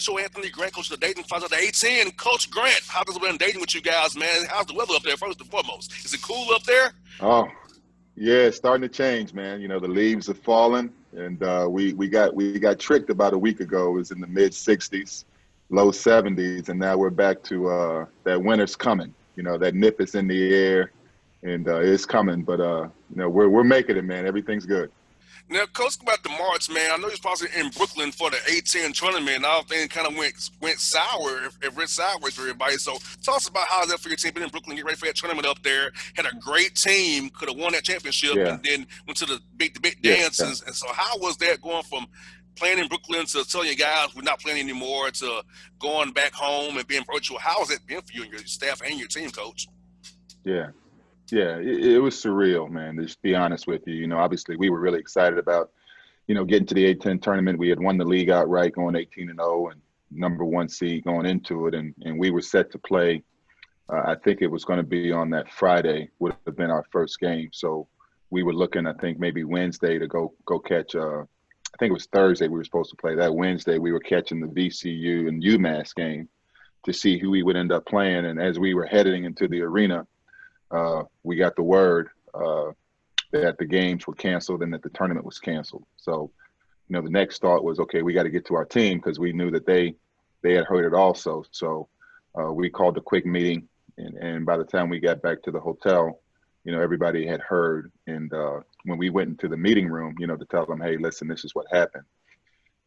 Coach Anthony Grant, coach of the Dayton Fox of the A10. Coach Grant, how has it been dating with you guys, man? How's the weather up there, first and foremost? Is it cool up there? Oh, yeah, it's starting to change, man. You know, the leaves are falling, and we got tricked about a week ago. It was in the mid 60s, low 70s, and now we're back to that winter's coming. You know, that nip is in the air, and it's coming. But you know, we're making it, man. Everything's good. Now, Coach, about the March, man, I know you're supposed to be in Brooklyn for the A10 tournament, and all things kind of went sour, if went sideways for everybody. So tell us about how that for your team, been in Brooklyn, get ready for that tournament up there, had a great team, could have won that championship, Yeah, and then went to the big yeah. dances. And so how was that going from playing in Brooklyn to telling you guys we're not playing anymore to going back home and being virtual? How has it been for you and your staff and your team, Coach? Yeah. Yeah, it was surreal, man. To just be honest with you, you know, obviously we were really excited about, you know, getting to the A10 tournament. We had won the league outright, going 18-0, and number one seed going into it, and we were set to play. I think it was going to be on that Friday would have been our first game. So we were looking, I think maybe Wednesday to go catch. I think it was Thursday we were supposed to play. That Wednesday we were catching the VCU and UMass game to see who we would end up playing. And as we were heading into the arena, we got the word that the games were canceled and that the tournament was canceled. So, you know, the next thought was, okay, we got to get to our team because we knew that they had heard it also. So we called a quick meeting, and by the time we got back to the hotel, you know, everybody had heard. And when we went into the meeting room, you know, to tell them, hey, listen, this is what happened.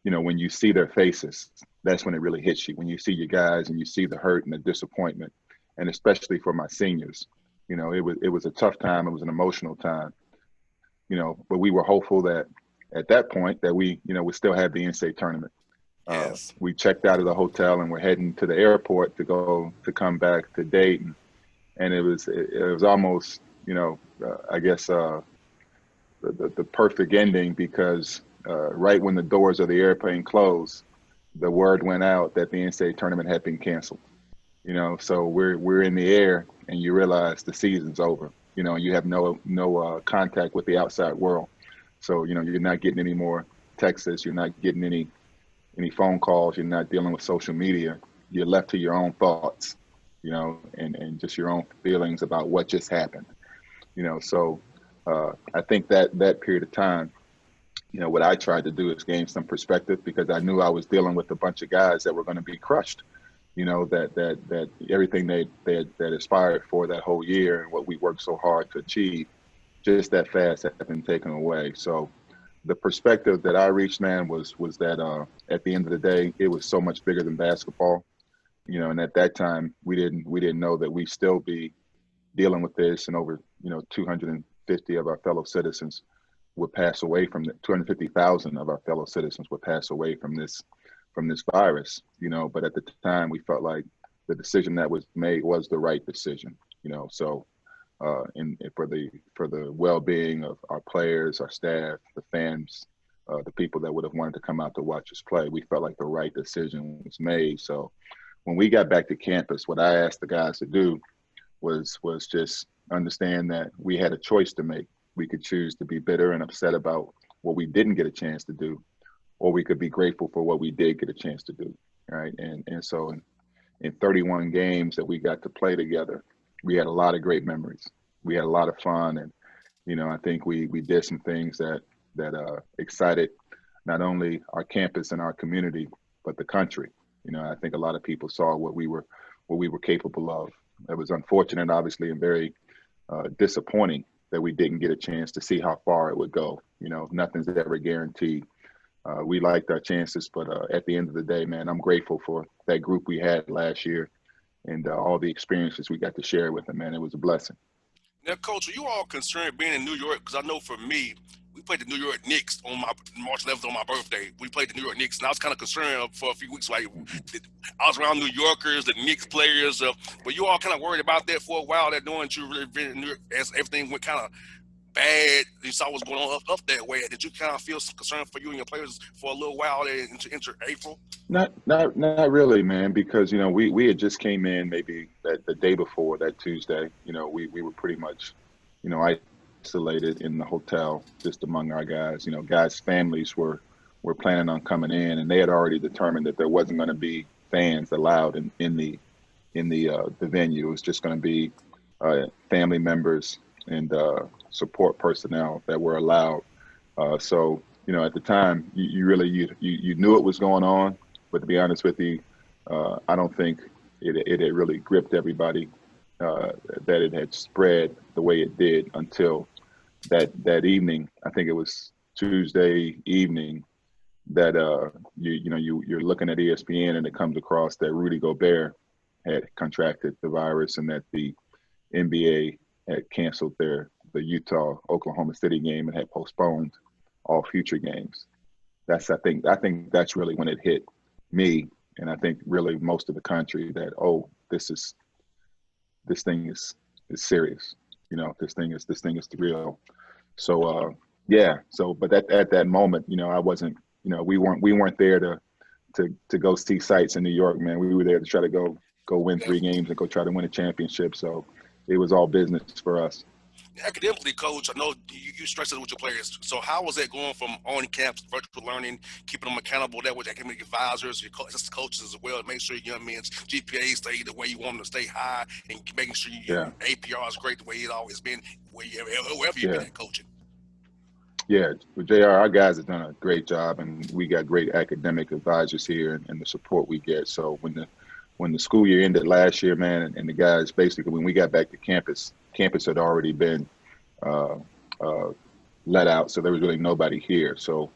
You know, when you see their faces, that's when it really hits you. When you see your guys and you see the hurt and the disappointment, and especially for my seniors. You know, it was a tough time. It was an emotional time, you know, but we were hopeful that at that point that we, you know, we still had the in-state tournament. Yes. We checked out of the hotel and we're heading to the airport to come back to Dayton. And it was almost, you know, I guess the perfect ending because right when the doors of the airplane closed, the word went out that the in-state tournament had been canceled. You know, so we're in the air, and you realize the season's over. You know, you have no contact with the outside world. So you know, you're not getting any more texts. You're not getting any phone calls. You're not dealing with social media. You're left to your own thoughts. You know, and just your own feelings about what just happened. You know, so I think that period of time, you know, what I tried to do is gain some perspective because I knew I was dealing with a bunch of guys that were going to be crushed. You know, that everything they aspired for that whole year and what we worked so hard to achieve, just that fast had been taken away. So the perspective that I reached, man, was that at the end of the day, it was so much bigger than basketball. You know, and at that time we didn't know that we still be dealing with this, and over, you know, 250 of our fellow citizens would pass away from 250,000 of our fellow citizens would pass away from this virus, you know. But at the time we felt like the decision that was made was the right decision, you know. So and for the well-being of our players, our staff, the fans, the people that would have wanted to come out to watch us play, we felt like the right decision was made. So when we got back to campus, what I asked the guys to do was just understand that we had a choice to make. We could choose to be bitter and upset about what we didn't get a chance to do, or we could be grateful for what we did get a chance to do, right? And so in 31 games that we got to play together, we had a lot of great memories. We had a lot of fun, and you know, I think we did some things that excited not only our campus and our community, but the country. You know, I think a lot of people saw what we were capable of. It was unfortunate, obviously, and very disappointing that we didn't get a chance to see how far it would go. You know, nothing's ever guaranteed. We liked our chances, but at the end of the day, man, I'm grateful for that group we had last year and all the experiences we got to share with them, man. It was a blessing. Now, Coach, are you all concerned being in New York? Because I know for me, we played the New York Knicks on my March 11th on my birthday. We played the New York Knicks, and I was kind of concerned for a few weeks. Like I was around New Yorkers, the Knicks players. But you all kind of worried about that for a while. That knowing you really been in New York, as everything went kind of bad, you saw what's going on up that way. Did you kind of feel some concern for you and your players for a little while there into April? Not really, man, because, you know, we had just came in maybe the day before, that Tuesday. You know, we were pretty much, you know, isolated in the hotel just among our guys. You know, guys' families were were planning on coming in, and they had already determined that there wasn't going to be fans allowed in the venue. It was just going to be family members and support personnel that were allowed. So at the time, you really you knew it was going on, but to be honest with you, I don't think it had really gripped everybody uh, that it had spread the way it did until that evening. I think it was Tuesday evening that you're looking at ESPN and it comes across that Rudy Gobert had contracted the virus and that the NBA had canceled the Utah Oklahoma City game and had postponed all future games. I think that's really when it hit me, and I think really most of the country that, this thing is serious. This thing is real. So yeah. So but at that moment, I wasn't. We weren't there to go see sights in New York, man. We were there to try to go win three Definitely. games and go try to win a championship. So it was all business for us. Academically, coach, I know you stress it with your players. So how was that going from on campus virtual learning, keeping them accountable there with academic advisors, your assistant coaches as well, to make sure your young men's GPA stay the way you want them to stay high, and making sure your Yeah, APR is great the way it always been, wherever you've been yeah, at coaching. yeah. With JR, our guys have done a great job, and we got great academic advisors here, and the support we get. So when the school year ended last year, man, and the guys basically when we got back to campus had already been uh, uh, let out, so there was really nobody here. So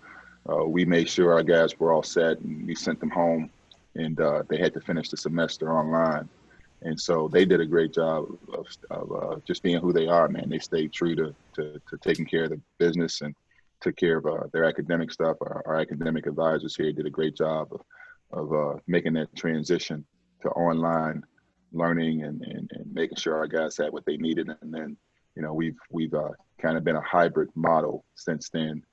we made sure our guys were all set, and we sent them home, and they had to finish the semester online. And so they did a great job of just being who they are, man. They stayed true to taking care of the business and took care of their academic stuff. Our academic advisors here did a great job of making that transition to online learning and making sure our guys had what they needed. And then, we've kind of been a hybrid model since then,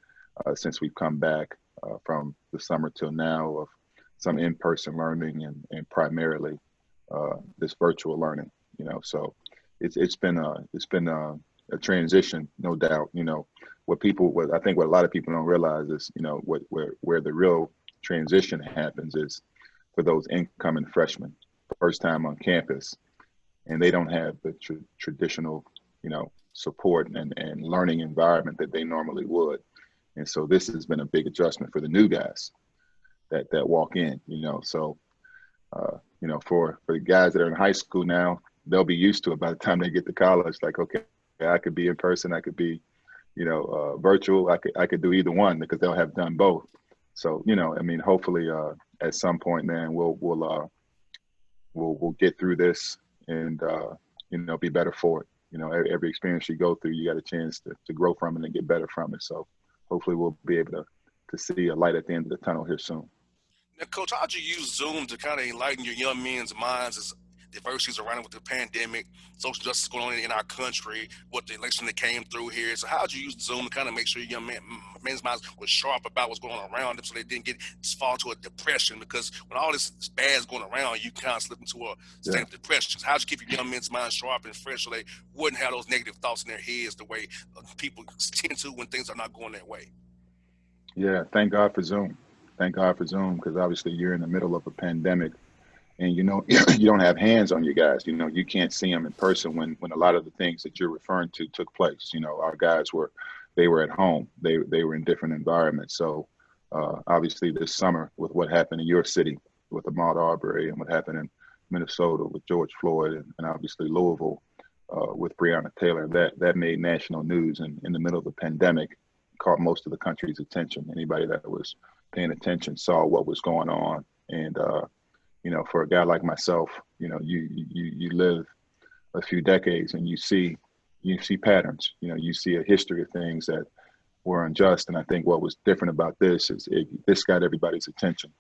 since we've come back from the summer till now of some in-person learning and primarily this virtual learning. So it's been a transition, no doubt. What I think what a lot of people don't realize is where the real transition happens is for those incoming freshmen, first time on campus, and they don't have the traditional support and learning environment that they normally would. And so this has been a big adjustment for the new guys that walk in. So for the guys that are in high school now, they'll be used to it by the time they get to college. Like, okay, I could be in person, I could be, virtual. I could do either one because they'll have done both. So, I mean, hopefully, at some point, man, we'll get through this and be better for it. Every experience you go through, you got a chance to grow from it and get better from it. So hopefully, we'll be able to see a light at the end of the tunnel here soon. Now, Coach, how'd you use Zoom to kind of enlighten your young men's minds as diversities around with the pandemic, social justice going on in our country, what the election that came through here? So how'd you use Zoom to kind of make sure your men's minds were sharp about what's going on around them so they didn't fall into a depression? Because when all this bad is going around, you kind of slip into a state Yeah. of depression. So how'd you keep your young men's minds sharp and fresh so they wouldn't have those negative thoughts in their heads the way people tend to when things are not going their way? Yeah. Thank God for Zoom. Thank God for Zoom because obviously you're in the middle of a pandemic and you don't have hands on your guys. You can't see them in person when a lot of the things that you're referring to took place. Our guys were at home. They were in different environments. So obviously this summer with what happened in your city with Ahmaud Arbery and what happened in Minnesota with George Floyd and obviously Louisville with Breonna Taylor, that made national news and in the middle of the pandemic caught most of the country's attention. Anybody that was paying attention saw what was going on and for a guy like myself, you live a few decades and you see patterns. You see a history of things that were unjust. And I think what was different about this is this got everybody's attention,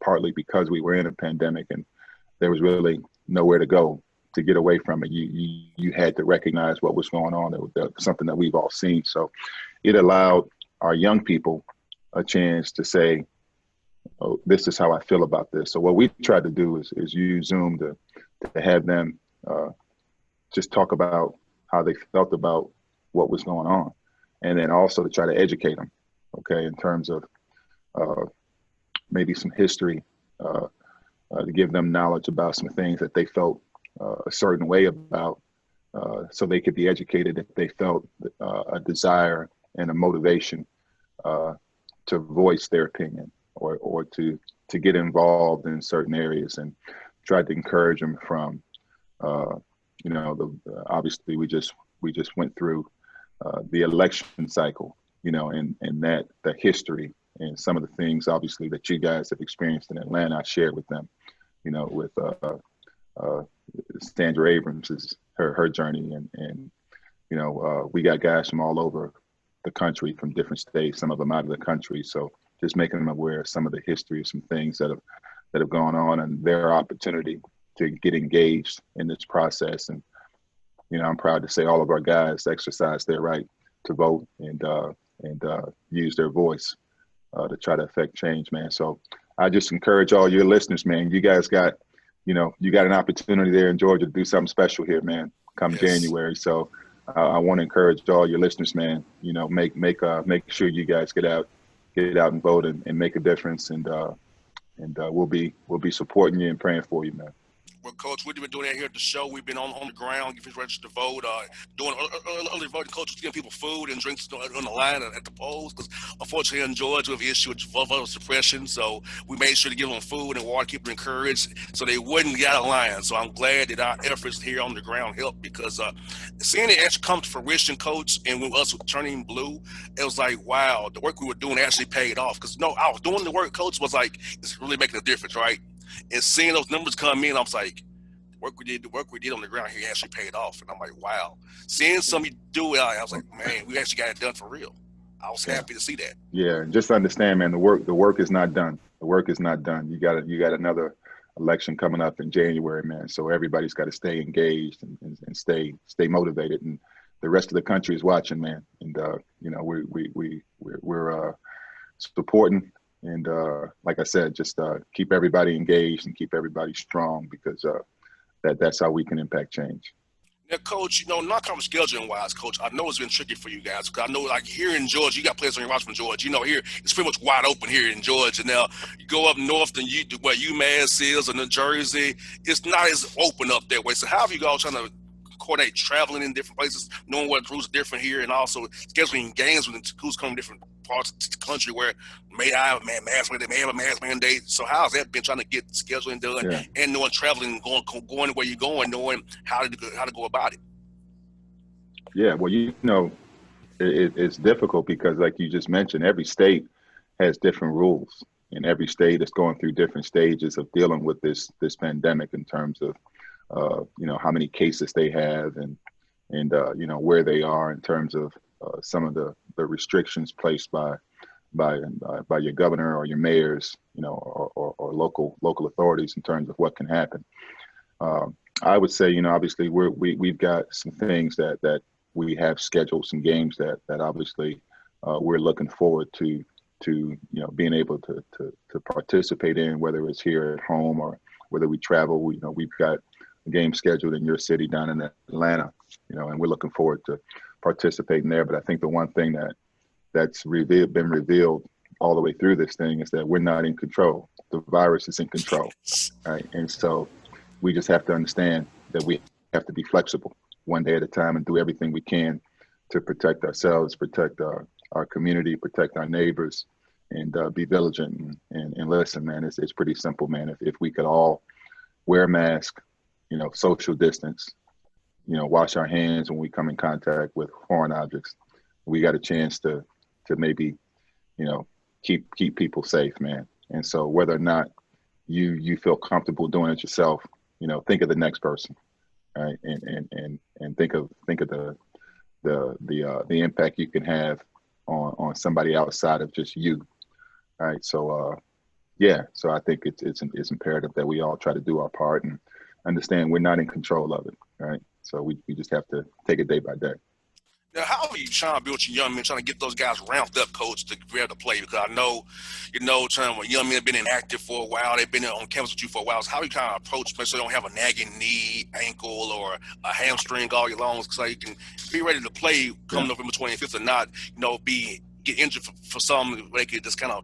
partly because we were in a pandemic and there was really nowhere to go to get away from it. You had to recognize what was going on. It was something that we've all seen. So it allowed our young people a chance to say, oh, this is how I feel about this. So what we tried to do is use Zoom to have them just talk about how they felt about what was going on, and then also to try to educate them, okay, in terms of uh, maybe some history, uh, to give them knowledge about some things that they felt a certain way about, so they could be educated if they felt a desire and a motivation uh, to voice their opinion, or to get involved in certain areas, and tried to encourage them from uh, obviously we just went through the election cycle, and that the history and some of the things obviously that you guys have experienced in Atlanta. I shared with them, with uh, Sandra Abrams' her journey, and we got guys from all over the country, from different states, some of them out of the country. So just making them aware of some of the history of some things that have gone on, and their opportunity to get engaged in this process. And I'm proud to say all of our guys exercise their right to vote, and use their voice to try to affect change, man. So I just encourage all your listeners, man. You guys got, you got an opportunity there in Georgia to do something special here, man, come Yes. January. So I want to encourage all your listeners, man. Make sure you guys get out and vote, and make a difference. And we'll be supporting you and praying for you, man. Well, Coach, we've been doing that here at the show. We've been on the ground, getting registered to vote, doing early voting. Coach, giving people food and drinks on the line at the polls. Because unfortunately, in Georgia, we've issued voter suppression, so we made sure to give them food and water, keep them encouraged, so they wouldn't get out of line. So I'm glad that our efforts here on the ground helped, because seeing it actually come to fruition, Coach, and with us turning blue, it was like, wow, the work we were doing actually paid off. Because no, I was doing the work, Coach, was like, it's really making a difference, right? And seeing those numbers come in, I was like, the work we did on the ground here actually paid off. And I'm like, wow. Seeing somebody do it, I was like, man, we actually got it done for real. I was Yeah. happy to see that. Yeah, and just understand, man, the work is not done. The work is not done. You got another election coming up in January, man. So everybody's got to stay engaged, and stay motivated. And the rest of the country is watching, man. And we're supporting, and like I said, just keep everybody engaged and keep everybody strong, because that's how we can impact change. Now, Coach, non-conference scheduling wise, Coach, I know it's been tricky for you guys, because I know, like, here in Georgia, you got players on your roster from Georgia. Here it's pretty much wide open here in Georgia. Now, you go up north and where UMass is, or New Jersey, it's not as open up that way. So, how have you all trying to coordinate traveling in different places, knowing what rules are different here, and also scheduling games when who's coming from different parts of the country where may I have they may have a mask mandate. So how's that been, trying to get scheduling done, Yeah. and knowing traveling, going where you're going, knowing how to go about it? Yeah. Well, it's difficult because, like you just mentioned, every state has different rules, and every state is going through different stages of dealing with this pandemic, in terms of how many cases they have, and where they are in terms of some of the restrictions placed by your governor or your mayors, or local authorities, in terms of what can happen. I would say, obviously we've got some things that we have scheduled, some games that obviously we're looking forward to being able to participate in, whether it's here at home or whether we travel. We've got a game scheduled in your city down in Atlanta, and we're looking forward to participating there. But I think the one thing that's been revealed all the way through this thing is that we're not in control. The virus is in control, right? And so we just have to understand that we have to be flexible, one day at a time, and do everything we can to protect ourselves, protect our community, protect our neighbors, and be vigilant, and listen, man. It's pretty simple, man. If we could all wear a mask, social distance, wash our hands when we come in contact with foreign objects, we got a chance to maybe, keep people safe, man. And so whether or not you feel comfortable doing it yourself, think of the next person, right? And think of the impact you can have on somebody outside of just you, right? So yeah, so I think it's imperative that we all try to do our part and understand we're not in control of it, right? So we just have to take it day by day. Now, how are you trying to build your young men, trying to get those guys ramped up, Coach, to be able to play? Because I know, trying when young men have been inactive for a while, they've been on campus with you for a while. So how are you kind of approach, so they don't have a nagging knee, ankle, or a hamstring all year long, so you can be ready to play come Yeah. November 25th, and not, be get injured for some. They could just kind of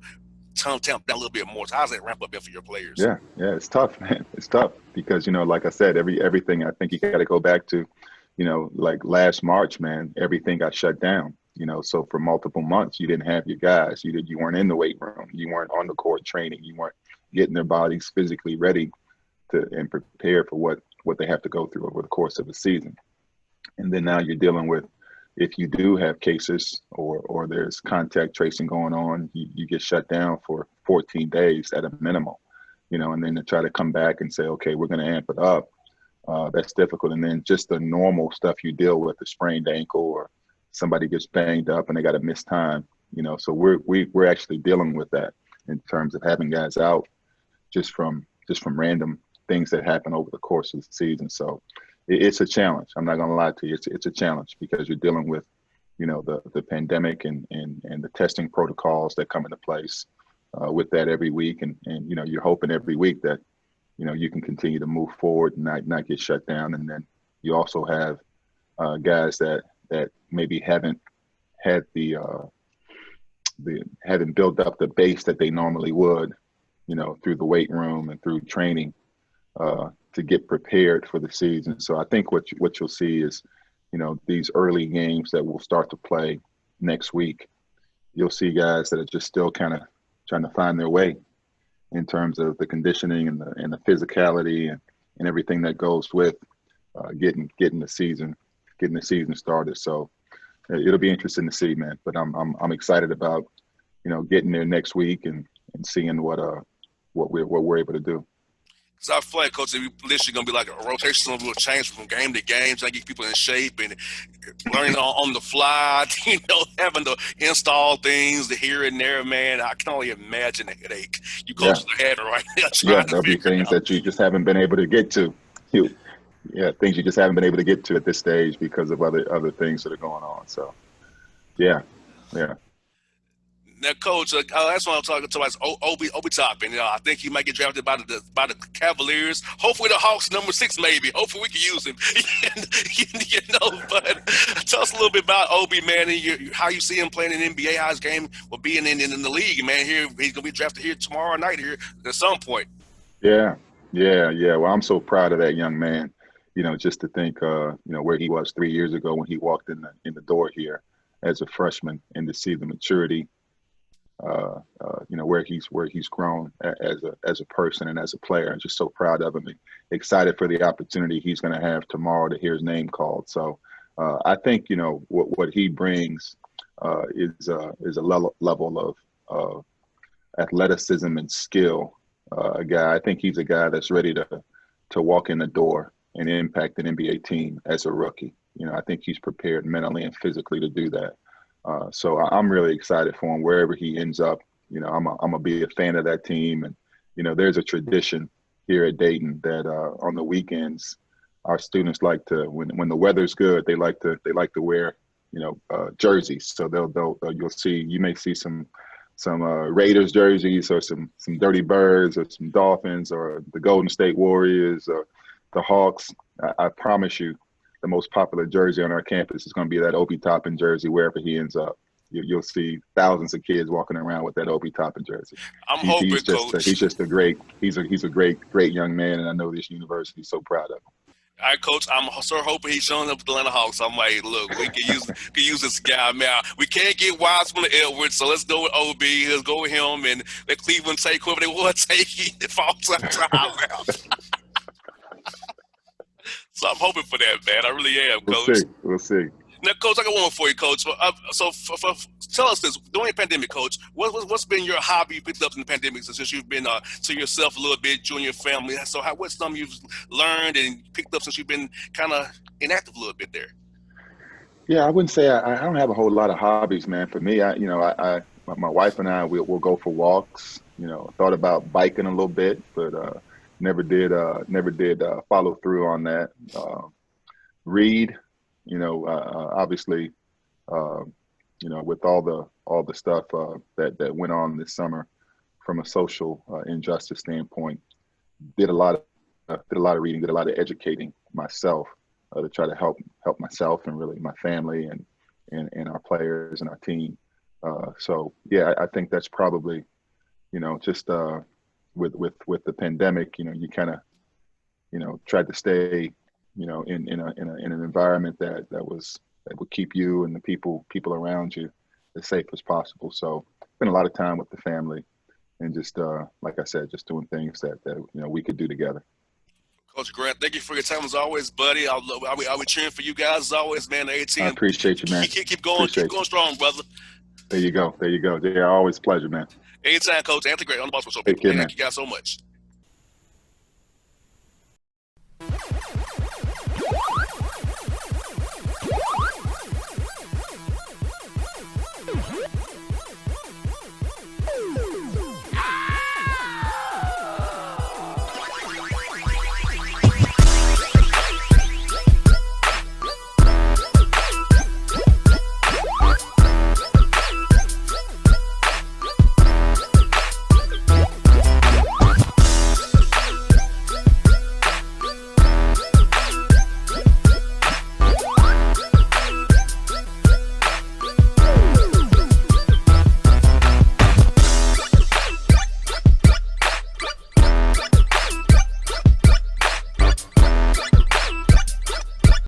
tamp down a little bit more. So how's that ramp up there for your players? Yeah, it's tough, man. It's tough because, like I said, everything I think you got to go back to, like last March, man, everything got shut down. So for multiple months, you didn't have your guys. You weren't in the weight room. You weren't on the court training. You weren't getting their bodies physically ready to and prepared for what they have to go through over the course of a season. And then now you're dealing with, if you do have cases or there's contact tracing going on, you get shut down for 14 days at a minimum, and then to try to come back and say, okay, we're going to amp it up. That's difficult. And then just the normal stuff you deal with, the sprained ankle or somebody gets banged up and they got to miss time, so we're actually dealing with that in terms of having guys out just from random things that happen over the course of the season. So it's a challenge. I'm not going to lie to you. It's a challenge because you're dealing with, the pandemic and the testing protocols that come into place with that every week. And you're hoping every week that, you can continue to move forward and not get shut down. And then you also have guys that maybe haven't had haven't built up the base that they normally would, through the weight room and through training to get prepared for the season. So I think what you'll see is, these early games that we'll start to play next week, you'll see guys that are just still kind of trying to find their way in terms of the conditioning and the physicality and everything that goes with getting the season started. So it'll be interesting to see, man. But I'm excited about getting there next week and seeing what we're able to do. Because I feel like, Coach, if literally going to be like a rotation, will change from game to game, trying to get people in shape and learning on the fly, having to install things here and there, man. I can only imagine the headache you Yeah, coaches are having right now yeah. trying to There'll be figure it things out. that you just haven't been able to get to. You, yeah, things you just haven't been able to get to at this stage because of other things that are going on. So yeah, yeah. Now, Coach, that's what I'm talking about. Is Obi Toppin. I think he might get drafted by the Cavaliers. Hopefully, the Hawks #6, maybe. Hopefully, we can use him. But tell us a little bit about Obi, man, and how you see him playing in the NBA. How his game will be in the league, man. Here, he's gonna be drafted here tomorrow night here at some point. Yeah, yeah. Well, I'm so proud of that young man. Just to think, where he was 3 years ago when he walked in the door here as a freshman, and to see the maturity, where he's grown as a person and as a player. I'm just so proud of him and excited for the opportunity he's going to have tomorrow to hear his name called. So I think what he brings is a level of athleticism and skill. I think he's a guy that's ready to walk in the door and impact an NBA team as a rookie. I think he's prepared mentally and physically to do that. So I'm really excited for him wherever he ends up. I'm gonna be a fan of that team, and there's a tradition here at Dayton that on the weekends our students like to, when the weather's good, they like to wear jerseys. So you may see some Raiders jerseys or some Dirty Birds or some Dolphins or the Golden State Warriors or the Hawks. I promise you, the most popular jersey on our campus is going to be that Obi Toppin jersey wherever he ends up. You'll see thousands of kids walking around with that Obi Toppin jersey. I'm He's hoping, just Coach. he's a great young man, and I know this university is so proud of him. All right, Coach. I'm so hoping he's showing up with the Atlanta Hawks. I'm like, look, we can use this guy. Man, we can't get Wiseman or Edwards, so let's go with OB. Let's go with him, and let Cleveland take whoever they want to take. It falls out to our laps. So I'm hoping for that, man. I really am, We'll see. Coach. We'll see. Now, Coach, I got one for you, Coach. Tell us this: during the pandemic, Coach, what's been your hobby you picked up in the pandemic since you've been to yourself a little bit, you and your family? So, what's something you've learned and picked up since you've been kind of inactive a little bit there? Yeah, I wouldn't say I don't have a whole lot of hobbies, man. For me, my wife and I we'll go for walks. Thought about biking a little bit, but never did follow through on that. Read, obviously, uh, with all the stuff that went on this summer from a social injustice standpoint, did a lot of reading, did a lot of educating myself to try to help myself and really my family and our players and our team. So yeah, I think that's probably just with the pandemic, you kind of, tried to stay, in an environment that would keep you and the people around you as safe as possible. So spent a lot of time with the family and just like I said, just doing things that we could do together. Coach Grant, thank you for your time as always, buddy. I'll be cheering for you guys as always, man. The A I team, appreciate you, man. keep Appreciate going you. strong, brother. There you go. There you go. Yeah, always a pleasure, man. Anytime, Coach Anthony Gray on the Bossman Show, Take people. care, Man, thank man. you guys so much.